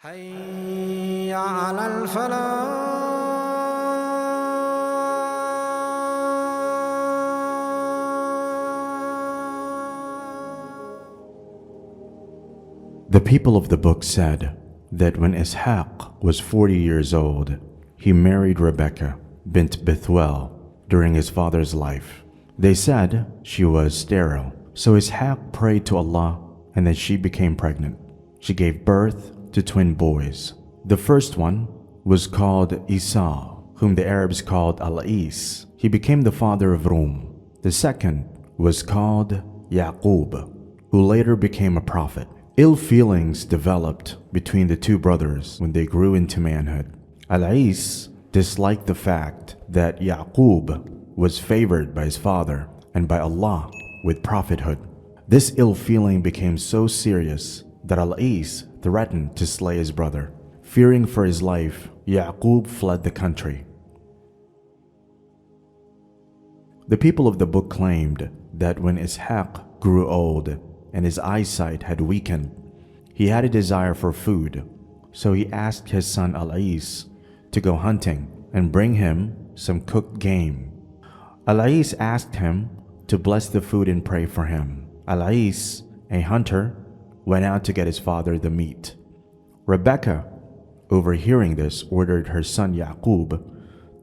حي على الفلاح. The people of the book said that when Ishaq was 40 years old, he married Rebekah bint Bethuel during his father's life. They said she was sterile, so Ishaq prayed to Allah and then she became pregnant. She gave birth to twin boys. The first one was called Esau, whom the Arabs called Al-Eis. He became the father of Rum. The second was called Yaqub, who later became a prophet. Ill feelings developed between the two brothers when they grew into manhood. Al-Eis disliked the fact that Yaqub was favored by his father and by Allah with prophethood. This ill feeling became so serious that Al-Eis threatened to slay his brother. Fearing for his life, Yaqub fled the country. The people of the book claimed that when Ishaq grew old and his eyesight had weakened, he had a desire for food, so he asked his son Al-Eis to go hunting and bring him some cooked game. Al-Eis asked him to bless the food and pray for him. Al-Eis, a hunter, went out to get his father the meat. Rebekah, overhearing this, ordered her son Yaqub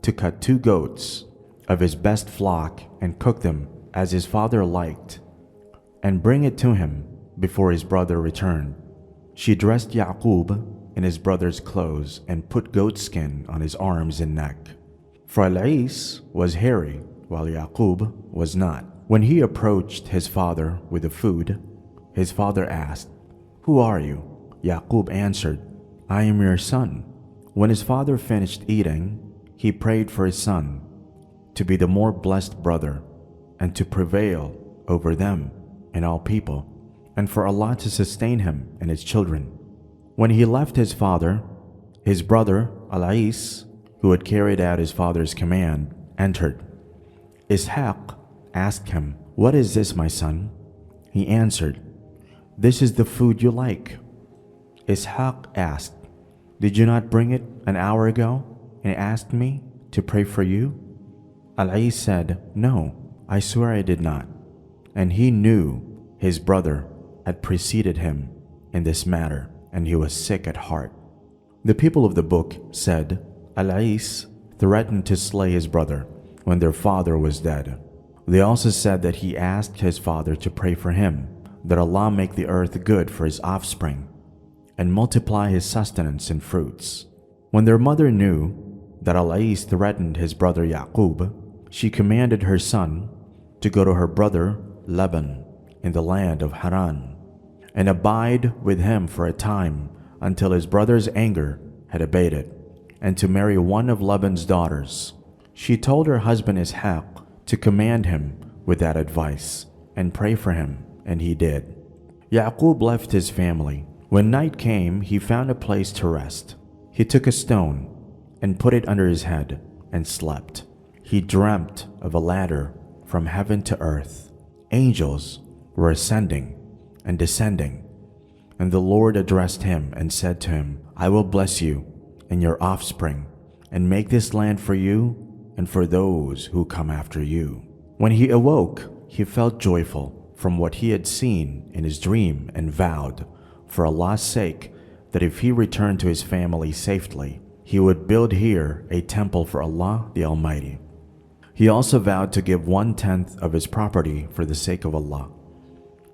to cut 2 goats of his best flock and cook them as his father liked, and bring it to him before his brother returned. She dressed Yaqub in his brother's clothes and put goat skin on his arms and neck. For Al-Eis was hairy, while Yaqub was not. When he approached his father with the food, his father asked, "Who are you?" Yaqub answered, "I am your son." When his father finished eating, he prayed for his son to be the more blessed brother and to prevail over them and all people, and for Allah to sustain him and his children. When he left his father, his brother Al-Eis, who had carried out his father's command, entered. Ishaq asked him, "What is this, my son?" He answered, "This is the food you like." Ishaq asked, "Did you not bring it an hour ago and asked me to pray for you?" Al-Eis said, "No, I swear I did not." And he knew his brother had preceded him in this matter, and he was sick at heart. The people of the book said Al-Eis threatened to slay his brother when their father was dead. They also said that he asked his father to pray for him, that Allah make the earth good for his offspring and multiply his sustenance and fruits. When their mother knew that Al-Eis threatened his brother Yaqub, she commanded her son to go to her brother Laban in the land of Haran and abide with him for a time until his brother's anger had abated, and to marry one of Laban's daughters. She told her husband Ishaq to command him with that advice and pray for him, and he did. Yaqub left his family. When night came, he found a place to rest. He took a stone and put it under his head and slept. He dreamt of a ladder from heaven to earth. Angels were ascending and descending, and the Lord addressed him and said to him, "I will bless you and your offspring and make this land for you and for those who come after you." When he awoke, he felt joyful from what he had seen in his dream and vowed, for Allah's sake, that if he returned to his family safely, he would build here a temple for Allah the Almighty. He also vowed to give 1/10 of his property for the sake of Allah.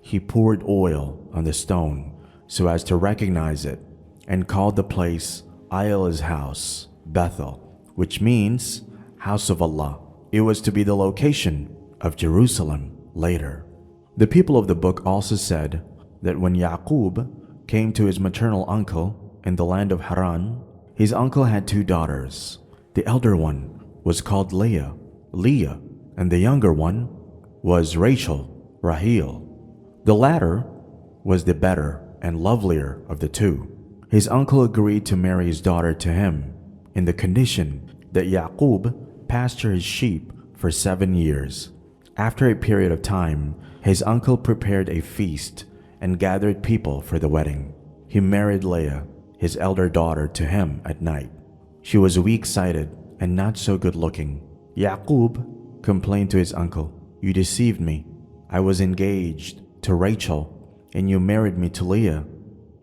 He poured oil on the stone so as to recognize it and called the place Allah's house, Bethel, which means house of Allah. It was to be the location of Jerusalem later. The people of the book also said that when Yaqub came to his maternal uncle in the land of Haran, his uncle had 2 daughters. The elder one was called Leah, and the younger one was Rachael, Raheel. The latter was the better and lovelier of the 2. His uncle agreed to marry his daughter to him in the condition that Yaqub pasture his sheep for 7 years. After a period of time, his uncle prepared a feast and gathered people for the wedding. He married Leah his elder daughter, to him at night. She was weak-sighted and not so good-looking. Yaqub complained to his uncle, "You deceived me. I was engaged to Rachael, and you married me to Leah."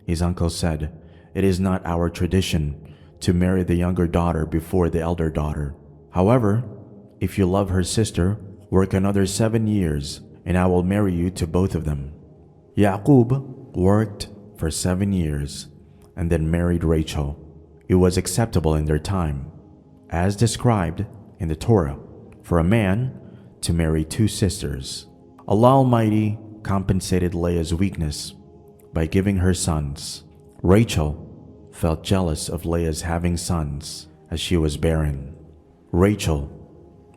His uncle said, "It is not our tradition to marry the younger daughter before the elder daughter. However, if you love her sister, work another 7 years, and I will marry you to both of them." Yaqub worked for 7 years and then married Rachael. It was acceptable in their time, as described in the Torah, for a man to marry 2 sisters. Allah Almighty compensated Leah's weakness by giving her sons. Rachael felt jealous of Leah's having sons as she was barren. Rachael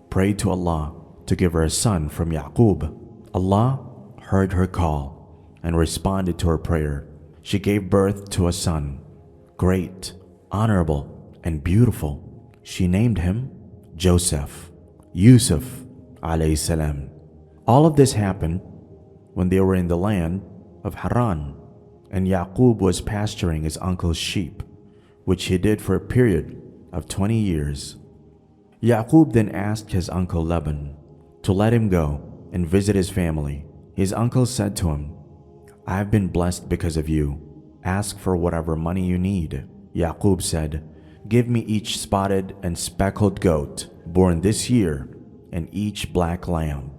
prayed to Allah to give her a son from Yaqub. Allah heard her call and responded to her prayer. She gave birth to a son, great, honorable, and beautiful. She named him Joseph, Yusuf alayhi salam. All of this happened when they were in the land of Haran, and Yaqub was pasturing his uncle's sheep, which he did for a period of 20 years. Yaqub then asked his uncle Laban to let him go and visit his family. His uncle said to him, "I have been blessed because of you. Ask for whatever money you need." Yaqub said, "Give me each spotted and speckled goat born this year and each black lamb."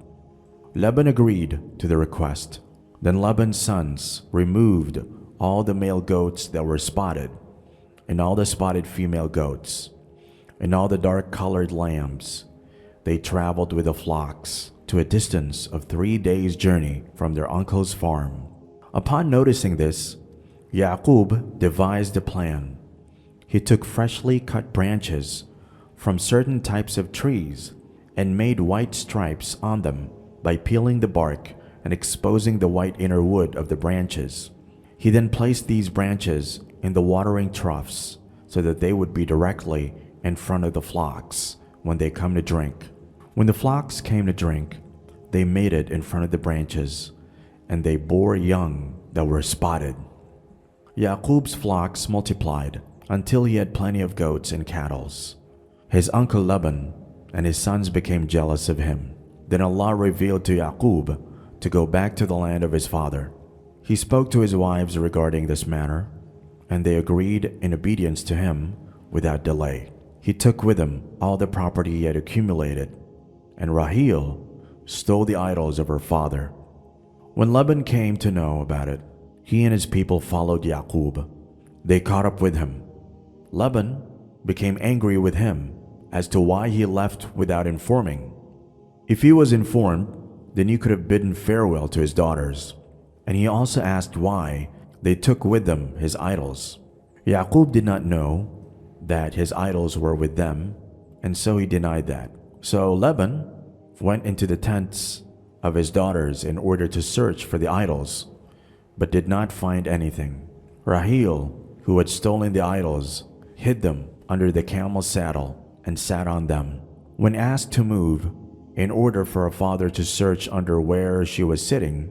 Laban agreed to the request. Then Laban's sons removed all the male goats that were spotted, and all the spotted female goats, and all the dark-colored lambs. They traveled with the flocks to a distance of 3 days' journey from their uncle's farm. Upon noticing this, Yaqub devised a plan. He took freshly cut branches from certain types of trees and made white stripes on them by peeling the bark and exposing the white inner wood of the branches. He then placed these branches in the watering troughs so that they would be directly in front of the flocks when they come to drink. When the flocks came to drink, they mated in front of the branches, and they bore young that were spotted. Yaqub's flocks multiplied until he had plenty of goats and cattle. His uncle Laban and his sons became jealous of him. Then Allah revealed to Yaqub to go back to the land of his father. He spoke to his wives regarding this matter, and they agreed in obedience to him without delay. He took with him all the property he had accumulated, and Raheel stole the idols of her father. When Laban came to know about it, he and his people followed Yaqub. They caught up with him. Laban became angry with him as to why he left without informing. If he was informed, then he could have bidden farewell to his daughters. And he also asked why they took with them his idols. Yaqub did not know that his idols were with them, and so he denied that. So Laban went into the tents of his daughters in order to search for the idols, but did not find anything. Raheel, who had stolen the idols, hid them under the camel's saddle and sat on them. When asked to move in order for her father to search under where she was sitting,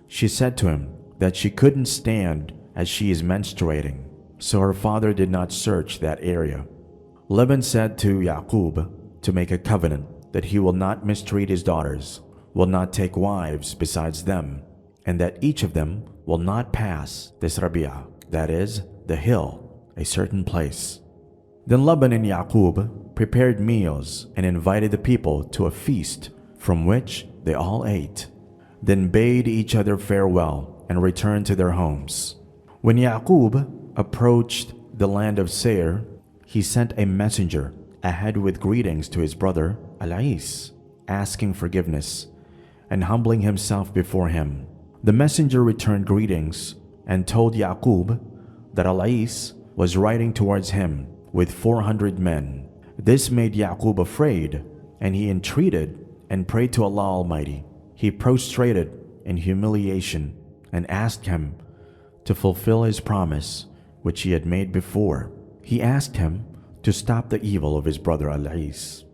she said to him that she couldn't stand as she is menstruating, so her father did not search that area. Laban said to Yaqub to make a covenant that he will not mistreat his daughters, will not take wives besides them, and that each of them will not pass this Rabia, that is, the hill, a certain place. Then Laban and Yaqub prepared meals and invited the people to a feast from which they all ate, then bade each other farewell and returned to their homes. When Yaqub approached the land of Seir, he sent a messenger ahead with greetings to his brother Al-Eis, asking forgiveness and humbling himself before him. The messenger returned greetings and told Yaqub that Al-Eis was riding towards him with 400 men. This made Yaqub afraid, and he entreated and prayed to Allah Almighty. He prostrated in humiliation and asked him to fulfill his promise which he had made before. He asked him to stop the evil of his brother Al-Eis.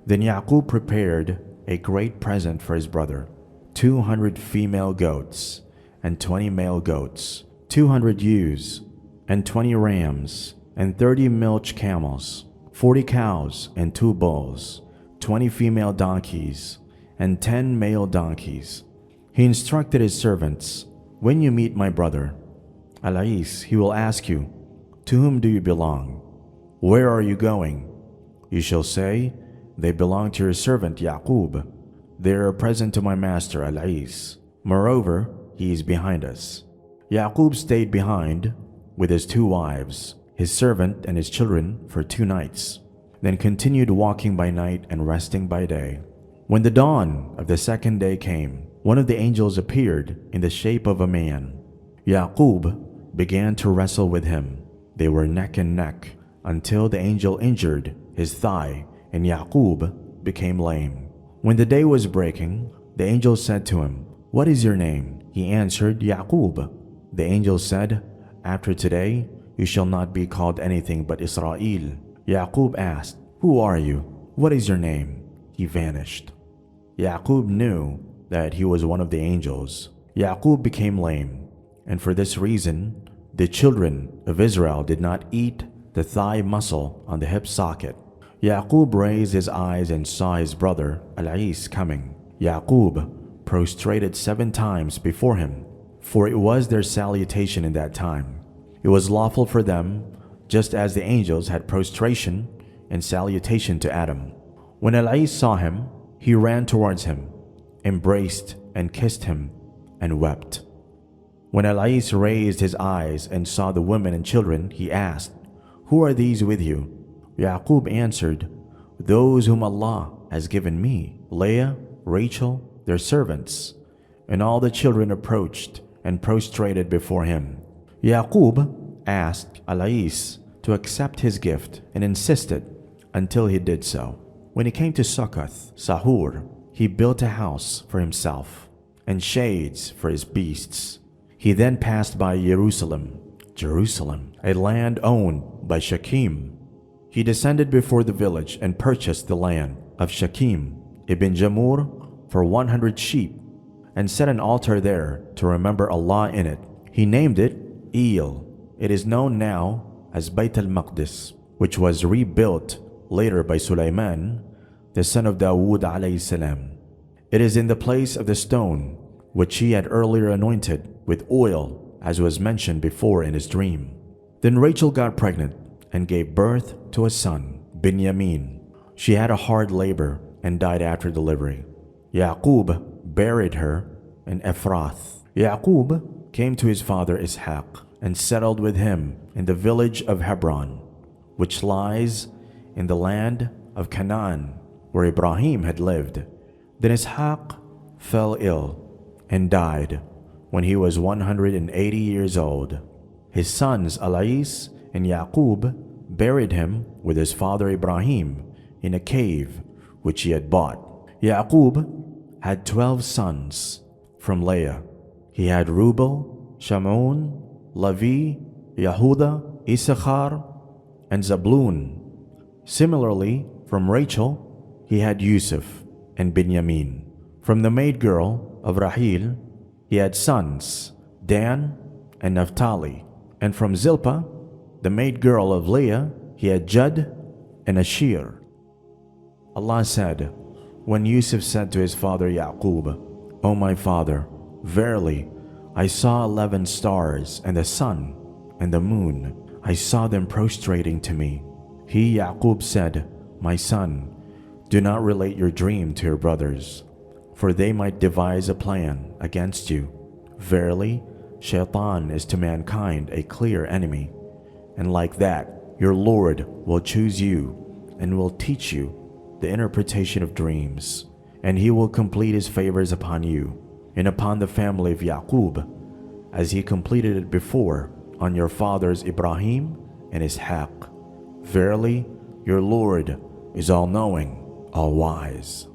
Then Yaqub prepared a great present for his brother, 200 female goats and 20 male goats, 200 ewes and 20 rams, and 30 milch camels, 40 cows and 2 bulls, 20 female donkeys, and 10 male donkeys. He instructed his servants, "When you meet my brother, Al-Eis, he will ask you, 'To whom do you belong? Where are you going?' You shall say, 'They belong to your servant Yaqub. They are a present to my master Al-Eis. Moreover, he is behind us.'" Yaqub stayed behind with his 2 wives, his servant and his children for 2 nights, then continued walking by night and resting by day. When the dawn of the 2nd day came, one of the angels appeared in the shape of a man. Yaqub began to wrestle with him. They were neck and neck until the angel injured his thigh and Yaqub became lame. When the day was breaking, the angel said to him, "What is your name?" He answered, "Yaqub." The angel said, "After today, you shall not be called anything but Israel." Yaqub asked, "Who are you? What is your name?" He vanished. Yaqub knew that he was one of the angels. Yaqub became lame, and for this reason, the children of Israel did not eat the thigh muscle on the hip socket. Yaqub raised his eyes and saw his brother Al-Eis coming. Yaqub prostrated 7 times before him, for it was their salutation in that time. It was lawful for them, just as the angels had prostration and salutation to Adam. When Al-Eis saw him, he ran towards him, embraced and kissed him, and wept. When Al-Eis raised his eyes and saw the women and children, he asked, "Who are these with you?" Yaqub answered, "Those whom Allah has given me, Leah, Rachael, their servants." And all the children approached and prostrated before him. Yaqub asked Al-Eis to accept his gift and insisted until he did so. When he came to Succoth, Sahur, he built a house for himself and shades for his beasts. He then passed by Jerusalem, a land owned by Shechem. He descended before the village and purchased the land of Shechem ibn Jamur for 100 sheep and set an altar there to remember Allah in it. He named it El. It is known now as Bayt al-Maqdis, which was rebuilt later by Sulaiman, the son of Dawood alayhi salam. It is in the place of the stone which he had earlier anointed with oil, as was mentioned before in his dream. Then Rachael got pregnant and gave birth to a son, Benyameen. She had a hard labor and died after delivery. Yaqub buried her in Ephrath. Yaqub came to his father Ishaq and settled with him in the village of Hebron, which lies in the land of Canaan, where Ibrahim had lived. Then Ishaq fell ill and died when he was 180 years old. His sons Al-Eis and Yaqub buried him with his father Ibrahim in a cave which he had bought. Yaqub had 12 sons from Leah. He had Roobeel, Sham'oon, Lavee, Yahoodha, Eesakhar, and Zabloon. Similarly, from Rachael, he had Yusuf and Benyameen. From the maid girl of Raheel, he had sons, Dan and Naftali. And from Zilpa, the maid girl of Leah, he had Jad and Asheer. Allah said, when Yusuf said to his father Yaqub, "O my father, verily, I saw 11 stars and the sun and the moon. I saw them prostrating to me." He, Yaqub, said, "My son, do not relate your dream to your brothers, for they might devise a plan against you. Verily, Shaitan is to mankind a clear enemy, and like that, your Lord will choose you and will teach you the interpretation of dreams, and he will complete his favors upon you and upon the family of Yaqub, as he completed it before on your fathers Ibrahim and Ishaq. Verily, your Lord is all-knowing, all-wise."